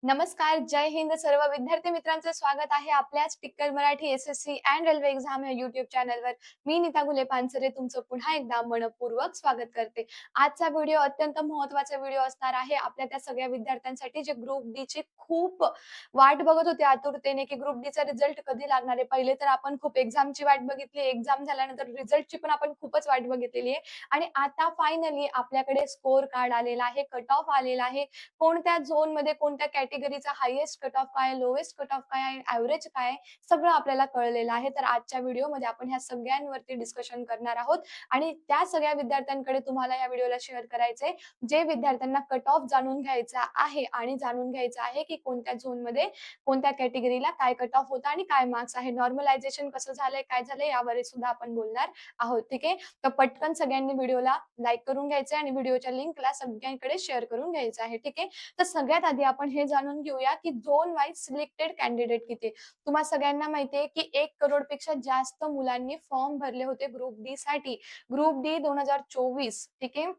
नमस्कार, जय हिंद सर्व विद्यार्थी मित्रांचं स्वागत आहे आपल्याच Tikkar Marathi SSC and railway exam या YouTube चॅनलवर. मी नीता गुले पानसरे तुमचं पुन्हा एकदा मनःपूर्वक स्वागत करते. आजचा व्हिडिओ अत्यंत महत्त्वाचा व्हिडिओ असणार आहे आपल्या त्या सगळ्या विद्यार्थ्यांसाठी जे ग्रुप डी ची खूप वाट बघत होते आतुरतेने, की ग्रुप डीचा रिझल्ट कधी लागणार आहे. पहिले तर आपण खूप एक्झामची वाट बघितली, एक्झाम झाल्यानंतर रिझल्टची पण आपण खूपच वाट बघितलेली आहे आणि आता फायनली आपल्याकडे स्कोर कार्ड आलेला आहे, कट ऑफ आलेला आहे. कोणत्या झोनमध्ये कोणत्या कॅटेगरीचा हायेस्ट कट ऑफ काय, लोएस्ट कट ऑफ काय आहे, एव्हरेज काय आहे, सगळं आपल्याला कळलेलं आहे. तर आजच्या व्हिडिओमध्ये आपण ह्या सगळ्यांवरती डिस्कशन करणार आहोत आणि त्या सगळ्या विद्यार्थ्यांकडे तुम्हाला या व्हिडिओला शेअर करायचंय, जे विद्यार्थ्यांना कट ऑफ जाणून घ्यायचा आहे आणि जाणून घ्यायचं आहे, की कोणत्या झोनमध्ये कोणत्या कॅटेगरीला काय कट ऑफ होतं आणि काय मार्क्स आहे. नॉर्मलायझेशन कसं झालंय, काय झालंय यावर सुद्धा आपण बोलणार आहोत. ठीक आहे. तर पटकन सगळ्यांनी व्हिडिओला लाईक करून घ्यायचंय आणि व्हिडिओच्या लिंकला सगळ्यांकडे शेअर करून घ्यायचं आहे. ठीक आहे. तर सगळ्यात आधी आपण हे जाणून घेऊया की झोन वाईज सिलेक्टेड कॅन्डिडेट किती. तुम्हा सगळ्यांना माहिती आहे की 1 करोड पेक्षा जास्त मुलांनी फॉर्म भरले होते ग्रुप डी साठी. Group D 2024. ठीक आहे.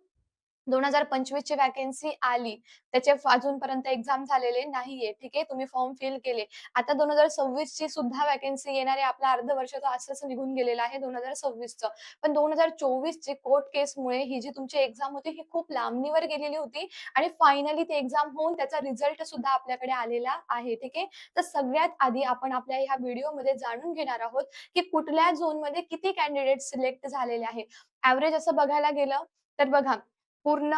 2025 ची वॅकन्सी आली. त्याचे अजूनपर्यंत एक्झाम झालेले नाहीये. ठीक आहे. तुम्ही फॉर्म फिल केले. आता 2026 ची सुद्धा वॅकन्सी येणार आहे. आपलं अर्ध वर्ष तर असंच निघून गेलेलं आहे 2026 चं. पण 2024 ची कोर्ट केसमुळे ही जी तुमची एक्झाम होती ही खूप लांबणीवर गेलेली होती आणि फायनली ती एक्झाम होऊन त्याचा रिझल्ट सुद्धा आपल्याकडे आलेला आहे. ठीक आहे. तर सगळ्यात आधी आपण आपल्या ह्या व्हिडिओमध्ये जाणून घेणार आहोत की कुठल्या झोनमध्ये किती कॅन्डिडेट सिलेक्ट झालेले आहे. एव्हरेज असं बघायला गेलं तर बघा पूर्ण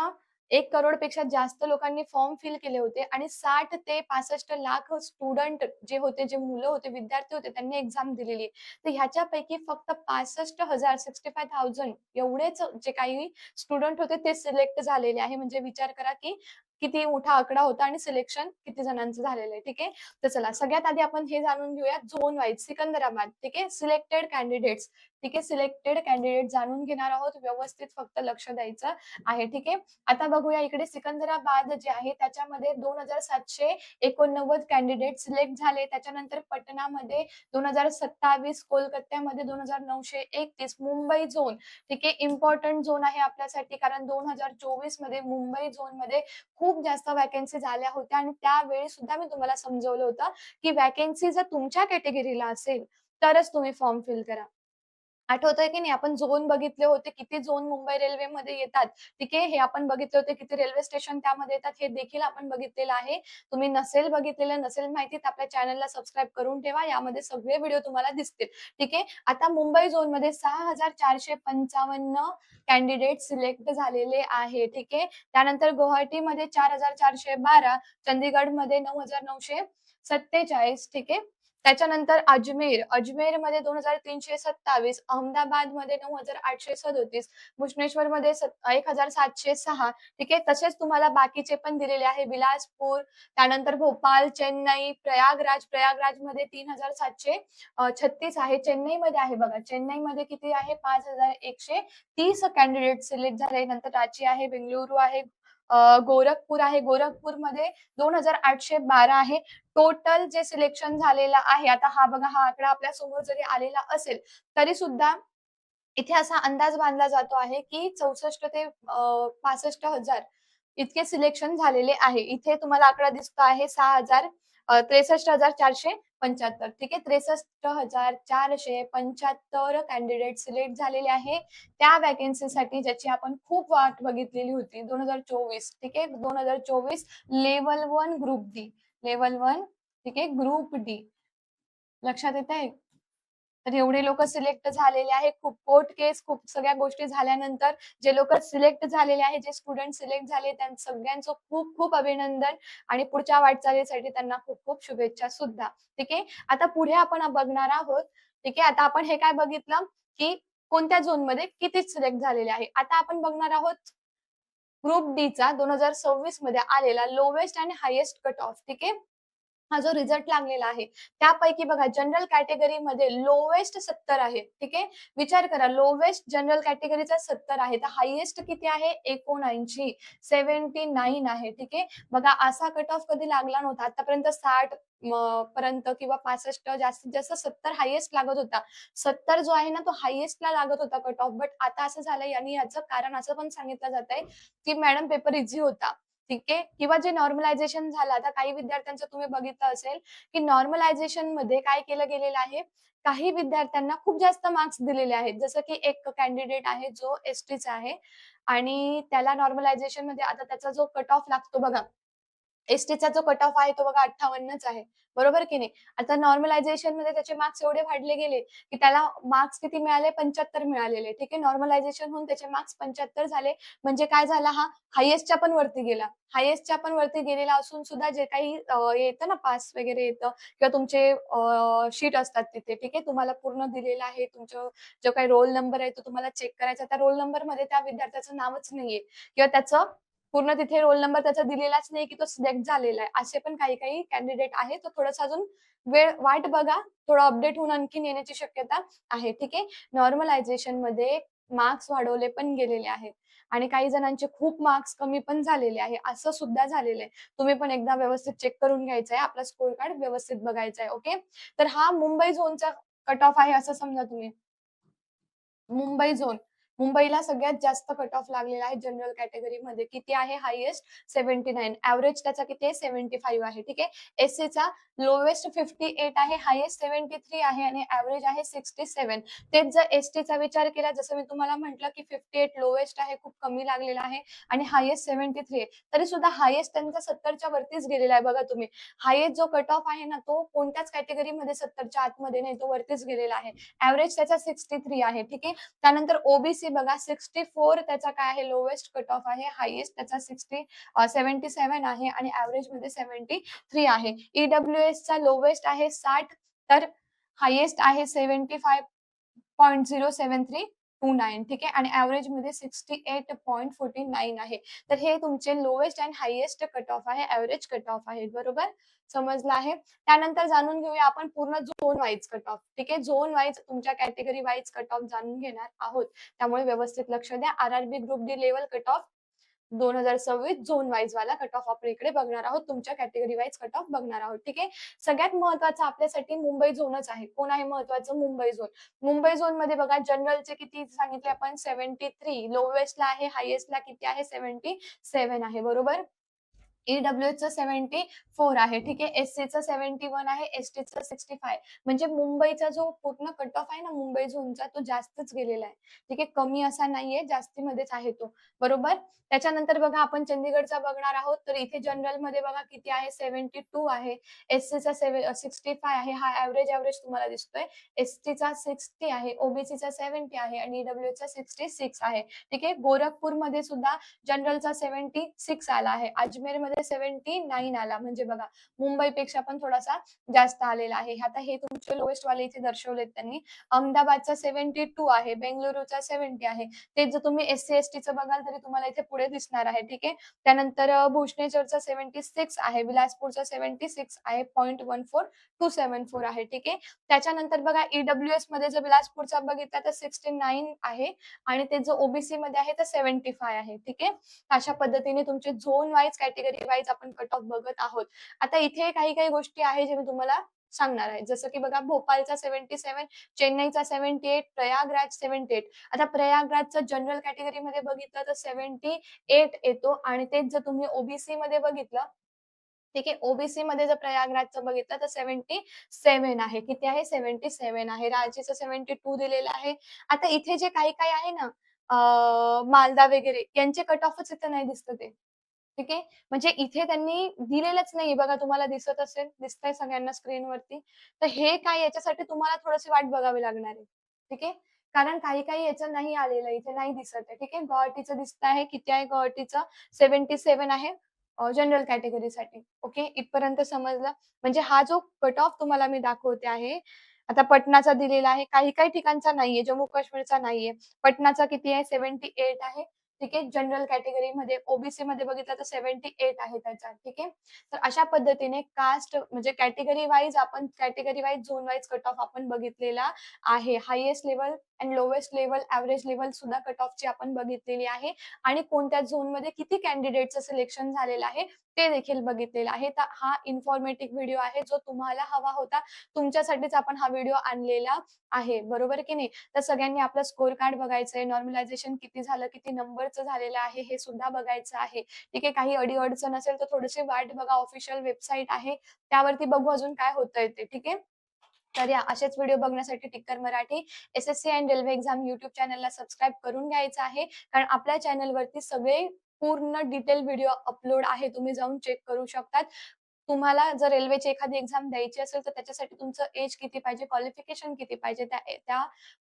1 करोड पेक्षा जास्त लोकांनी फॉर्म फिल केले होते आणि 60 ते 65 लाख स्टुडंट जे होते, जे मुलं होते, विद्यार्थी होते त्यांनी एक्झाम दिलेली आहे. तर ह्याच्यापैकी फक्त 65,000 65,000 एवढेच जे काही स्टुडंट होते ते सिलेक्ट झालेले आहे. म्हणजे विचार करा की किती मोठा आकडा होता आणि सिलेक्शन किती जणांचं झालेलं आहे. ठीक आहे. तर चला सगळ्यात आधी आपण हे जाणून घेऊया झोन वाईज सिकंदराबाद. ठीक आहे. Selected candidates. ठीक आहे. सिलेक्टेड कॅन्डिडेट जाणून घेणार आहोत. व्यवस्थित फक्त लक्ष द्यायचं आहे. ठीक आहे. आता बघूया इकडे सिकंदराबाद जे आहे त्याच्यामध्ये 2,789 कॅन्डिडेट सिलेक्ट झाले. त्याच्यानंतर पटनामध्ये 2,027, कोलकात्यामध्ये 2,931, मुंबई झोन. ठीक आहे. इम्पॉर्टंट झोन आहे आपल्यासाठी कारण 2024 मध्ये मुंबई झोनमध्ये खूप जास्त वॅकन्सी झाल्या होत्या आणि त्यावेळी सुद्धा मी तुम्हाला समजवलं होतं की वॅकन्सी जर तुमच्या कॅटेगरीला असेल तरच तुम्ही फॉर्म फिल करा. आठवतंय की नाही आपण झोन बघितले होते, किती झोन मुंबई रेल्वेमध्ये येतात. ठीक आहे. हे आपण बघितले होते, किती रेल्वे स्टेशन त्यामध्ये येतात हे देखील आपण बघितलेलं आहे. तुम्ही नसेल बघितलेलं, नसेल माहिती तर आपल्या चॅनलला सबस्क्राईब करून ठेवा. यामध्ये सगळे व्हिडिओ तुम्हाला दिसतील. ठीक आहे. आता मुंबई झोनमध्ये 6,455 कॅन्डिडेट सिलेक्ट झालेले आहे. ठीक आहे. त्यानंतर गुवाहाटीमध्ये 4,412, चंदीगडमध्ये 9,947. ठीक आहे. त्याच्यानंतर अजमेरमध्ये 2,327, अहमदाबादमध्ये 9,837, भुवनेश्वरमध्ये 1,706. ठीक आहे. तसेच तुम्हाला बाकीचे पण दिलेले आहे. बिलासपूर, त्यानंतर भोपाळ, चेन्नई, प्रयागराजमध्ये 3,736 आहे. चेन्नईमध्ये आहे बघा. चेन्नईमध्ये किती आहे? 5,130 कॅन्डिडेट सिलेक्ट झाले. नंतर रांची आहे, बेंगळुरू आहे, गोरखपूर आहे. गोरखपूरमध्ये 2,812 आहे. टोटल जे सिलेक्शन झालेलं आहे, आता हा बघा हा आकडा आपल्या समोर जरी आलेला असेल, तरी सुद्धा इथे असा अंदाज बांधला जातो आहे, की 64 ते 65,000 इतके सिलेक्शन झालेले आहे. इथे तुम्हाला आकडा दिसतो आहे 63,475. ठीक आहे. 63,475 कॅन्डिडेट सिलेक्ट झालेले आहे. त्या वॅकन्सीसाठी ज्याची आपण खूप वाट बघितलेली होती 2024. ठीक आहे. 2024 लेव्हल 1 ग्रुप डी. लेव्हल 1 ठीक आहे. Group D. लक्षात येतंय? तर एवढे लोक सिलेक्ट झालेले आहे. खूप कोर्ट केस, खूप सगळ्या गोष्टी झाल्यानंतर जे लोक सिलेक्ट झालेले आहे, जे स्टुडंट सिलेक्ट झाले त्या सगळ्यांचं खूप खूप अभिनंदन आणि पुढच्या वाटचालीसाठी त्यांना खूप खूप शुभेच्छा सुद्धा. ठीक आहे. आता पुढे आपण बघणार आहोत. ठीक आहे. आता आपण हे काय बघितलं की कोणत्या झोनमध्ये किती सिलेक्ट झालेले आहे. आता आपण बघणार आहोत ग्रुप डी चा 2026 मध्ये आलेला लोवेस्ट आणि हायेस्ट कट ऑफ. ठीक आहे. हा जो रिझल्ट लागलेला आहे त्यापैकी बघा जनरल कॅटेगरीमध्ये लोवेस्ट 70 आहे. ठीक आहे. विचार करा लोवेस्ट जनरल कॅटेगरीचा 70 आहे तर हायेस्ट किती आहे 79 79 आहे. ठीक आहे. बघा असा कट ऑफ कधी लागला नव्हता आतापर्यंत 60 पर्यंत किंवा 65 जास्तीत जास्त 70 हायेस्ट लागत होता. 70 जो आहे ना तो हायेस्टला लागत होता कट ऑफ बट आता असं झालंय आणि याचं कारण असं पण सांगितलं जात आहे की मॅडम पेपर इझी होता. ठीक आहे. किंवा जे नॉर्मलायझेशन झालं, आता काही विद्यार्थ्यांचं तुम्ही बघितलं असेल, की नॉर्मलायझेशनमध्ये काय केलं गेलेलं आहे, काही विद्यार्थ्यांना खूप जास्त मार्क्स दिलेले आहेत. जसं की एक कॅन्डिडेट आहे जो एस-टीचा आहे आणि त्याला नॉर्मलायझेशनमध्ये आता त्याचा जो कट ऑफ लागतो बघा, एस-टीचा जो कट ऑफ आहे तो बघा 58च आहे. बरोबर की नाही? आता नॉर्मलायझेशनमध्ये त्याचे मार्क्स एवढे वाढले गेले, की त्याला मार्क्स किती मिळाले? 75 मिळालेले. ठीक आहे. नॉर्मलायझेशन होऊन त्याचे मार्क्स 75 झाले. म्हणजे काय झाला हा हायेस्टच्या पण वरती गेला. हायेस्टच्या पण वरती गेलेला असून सुद्धा जे काही येतं ना पास वगैरे येतं किंवा तुमचे शीट असतात तिथे. ठीक आहे. तुम्हाला पूर्ण दिलेलं आहे. तुमचं जो काही रोल नंबर आहे तो तुम्हाला चेक करायचा. त्या रोल नंबरमध्ये त्या विद्यार्थ्याचं नावच नाहीये किंवा त्याचं पूर्ण तिथे रोल नंबर त्याचा दिलेलाच नाही, की तो सिलेक्ट झालेला आहे. असे पण काही-काही कॅन्डिडेट आहेत. तर थोडंसं अजून वाट बघा. थोडं अपडेट होऊन आणखीन येण्याची शक्यता आहे. ठीक आहे. नॉर्मलायझेशनमध्ये मार्क्स वाढवले पण गेलेले आहेत आणि काही जणांचे खूप मार्क्स कमी पण झालेले आहे. असं सुद्धा झालेलं आहे. तुम्ही पण एकदा व्यवस्थित चेक करून घ्यायचं आहे. आपला स्कोर कार्ड व्यवस्थित बघायचा आहे. ओके. तर हा मुंबई झोनचा कट ऑफ आहे असं समजा तुम्ही. मुंबई झोन. मुंबईला सगळ्यात जास्त कट ऑफ लागलेला आहे जनरल कॅटेगरीमध्ये. किती आहे हायेस्ट 79. एव्हरेज त्याचा किती आहे 75 आहे. ठीक आहे. एस-सीचा लोवेस्ट 58 आहे, हायेस्ट 73 आहे आणि एव्हरेज आहे 67. तेच जर एस-टीचा विचार केला जसं मी तुम्हाला म्हटलं, की 58 लोवेस्ट आहे, खूप कमी लागलेला आहे आणि हायेस्ट 73 आहे. तरी सुद्धा हायेस्ट त्यांचा 70च्या वरतीच गेलेला आहे बघा तुम्ही. हायेस्ट जो कट ऑफ आहे ना, तो कोणत्याच कॅटेगरीमध्ये 70च्या आतमध्ये नाही, तो वरतीच गेलेला आहे. एव्हरेज त्याचा 63 आहे. ठीक आहे. त्यानंतर ओबीसी बघा 64 त्याचा काय आहे लोवेस्ट कट ऑफ आहे. हायेस्ट त्याचा 77 आहे आणि एव्हरेजमध्ये 73 आहे. ईडब्ल्यूएसचा लोवेस्ट आहे 60 तर हायेस्ट आहे 75.07329 ठीक आहे आणि एव्हरेजमध्ये 68.49 आहे. तर हे तुमचे lowest and highest cut off आहे, एव्हरेज कट ऑफ आहे. बरोबर? समजलं आहे. त्यानंतर जाणून घेऊया आपण पूर्ण झोन वाईज कट ऑफ. ठीक आहे. झोन वाईज तुमच्या कॅटेगरी वाईज कट ऑफ जाणून घेणार आहोत. त्यामुळे व्यवस्थित लक्ष द्या. RRB group D level cut off 2026 zone wise वाला कट ऑफ आपण इकडे बघणार आहोत. तुमच्या कॅटेगरी वाईज कट ऑफ बघणार आहोत. ठीक आहे. सगळ्यात महत्त्वाचं आपल्यासाठी मुंबई झोनच आहे. कोण आहे महत्त्वाचं? मुंबई झोन. मुंबई झोनमध्ये बघा जनरलचे किती सांगितले आपण 73, लोवेस्टला आहे, हायेस्टला किती आहे 77 आहे. बरोबर? ईडब्ल्यूएचचं 74 आहे. ठीक आहे. एस-सीचं 71 आहे, एस-टीचं 65 म्हणजे मुंबईचा जो पूर्ण कट ऑफ आहे ना मुंबई झोनचा तो जास्तच गेलेला आहे. ठीक आहे. कमी असा नाहीये, जास्तीमध्येच आहे तो. बरोबर? त्याच्यानंतर बघा आपण चंदीगडचा बघणार आहोत. तर इथे जनरलमध्ये बघा किती आहे 72 आहे. एस-सीचा 65 आहे. हा एव्हरेज तुम्हाला दिसतोय. एस-टीचा 60 आहे, ओबीसीचा 70 आहे आणि ईडब्ल्यूएचचा 66 आहे. ठीक आहे. गोरखपूरमध्ये सुद्धा जनरलचा 76 आला आहे. अजमेरमध्ये 79 आला. म्हणजे बघा मुंबईपेक्षा पण थोडासा जास्त आलेला आहे. आता हे तुमचे लोएस्ट वाले इथे दर्शवलेत त्यांनी. अहमदाबादचा 72 आहे, बेंगळुरूचा 70 आहे. तेच जर तुम्ही एस-सी, एस-टीचं बघाल तरी तुम्हाला इथे पुढे दिसणार आहे. ठीक आहे. त्यानंतर भुवनेश्वरचा 76 आहे, बिलासपूरचा 76 आहे, 0.14274 आहे. ठीक आहे. त्याच्यानंतर बघा ईडब्ल्यूएसमध्ये जर बिलासपूरचा बघितला तर 69 आहे आणि ते जो ओबीसीमध्ये आहे तर 75 आहे. ठीक आहे. अशा पद्धतीने तुमचे झोन वाईज, कॅटेगरी वाईज आपण कट ऑफ बघत आहोत. आता इथे काही-काही गोष्टी आहे जे मी तुम्हाला सांगणार आहे. जसं की बघा भोपाळचा 77, चेन्नईचा 78, प्रयागराज 78. आता प्रयागराजचं जनरल कॅटेगरीमध्ये बघितलं तर 78 येतो आणि तेच जर तुम्ही ओबीसीमध्ये बघितलं ठीक आहे. ओबीसीमध्ये जर प्रयागराजचं बघितलं तर 77 आहे. किती आहे? 77 आहे. रांचीचं 72 दिलेलं आहे. आता इथे जे काही-काही आहे ना मालदा वगैरे यांचे कट ऑफच इथं नाही दिसत आहे. ठीक आहे. म्हणजे इथे त्यांनी दिलेलंच नाहीये बघा तुम्हाला दिसत असेल, दिसतंय सगळ्यांना स्क्रीनवरती. तर हे काय याच्यासाठी तुम्हाला थोडीशी वाट बघावी लागणार आहे. ठीक आहे. कारण काही-काही याचं नाही आलेलं इथे नाही दिसत आहे. ठीक आहे. गुवाहाटीचं दिसत आहे. किती आहे गुवाहाटीचं? 77 आहे जनरल कॅटेगरीसाठी. ओके. इथपर्यंत समजलं. म्हणजे हा जो कट ऑफ तुम्हाला मी दाखवते आहे, आता पटनाचा दिलेला आहे. काही-काही ठिकाणचा नाहीये. जम्मू-काश्मीरचा नाहीये. पटनाचा किती आहे? 78 आहे. ठीक आहे. जनरल कॅटेगरीमध्ये ओबीसीमध्ये बघितलं तर 78 आहे त्याचा. ठीक आहे. तर अशा पद्धतीने कास्ट म्हणजे कॅटेगरी वाईज आपण category wise, zone wise cut off आपण बघितलेला आहे. Highest level and lowest level, average level सुद्धा कट ऑफची आपण बघितलेली आहे आणि कोणत्या झोनमध्ये किती कॅन्डिडेटचं सिलेक्शन झालेलं आहे ते देखील बघितलेलं आहे. तर हा इन्फॉर्मेटिव्ह व्हिडिओ आहे जो तुम्हाला हवा होता. तुमच्यासाठीच आपण हा व्हिडिओ आणलेला आहे. बरोबर की नाही? तर सगळ्यांनी आपलं स्कोर कार्ड बघायचंय, नॉर्मलायझेशन किती झालं, किती नंबरचं झालेलं आहे हे सुद्धा बघायचं आहे. ठीक आहे. काही अडी-अडचण असेल तर थोडीशी वाट बघा. ऑफिशियल वेबसाईट आहे त्यावरती बघू अजून काय होतंय ते. ठीक आहे. तर या असेच व्हिडिओ बघण्यासाठी Tikkar Marathi SSC and railway exam YouTube चॅनलला सबस्क्राईब करून घ्यायचं आहे. कारण आपल्या चॅनलवरती सगळे पूर्ण डिटेल व्हिडिओ अपलोड आहे. तुम्ही जाऊन चेक करू शकतात. तुम्हाला जर रेल्वेची एखादी एक्झाम द्यायची असेल तर त्याच्यासाठी तुमचं एज किती पाहिजे, क्वालिफिकेशन किती पाहिजे, त्या त्या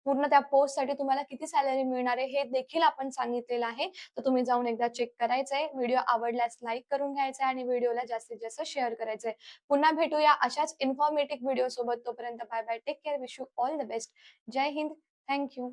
पूर्ण त्या पोस्टसाठी तुम्हाला किती सॅलरी मिळणार आहे हे देखील आपण सांगितलेलं आहे. तर तुम्ही जाऊन एकदा चेक करायचंय. व्हिडिओ आवडल्यास लाईक करून घ्यायचा आणि व्हिडिओला जास्तीत जास्त शेअर करायचंय. पुन्हा भेटूया अशाच इन्फॉर्मेटिव्ह व्हिडिओ सोबत. तोपर्यंत bye bye. Take care. Wish you all the best. जय हिंद. Thank you.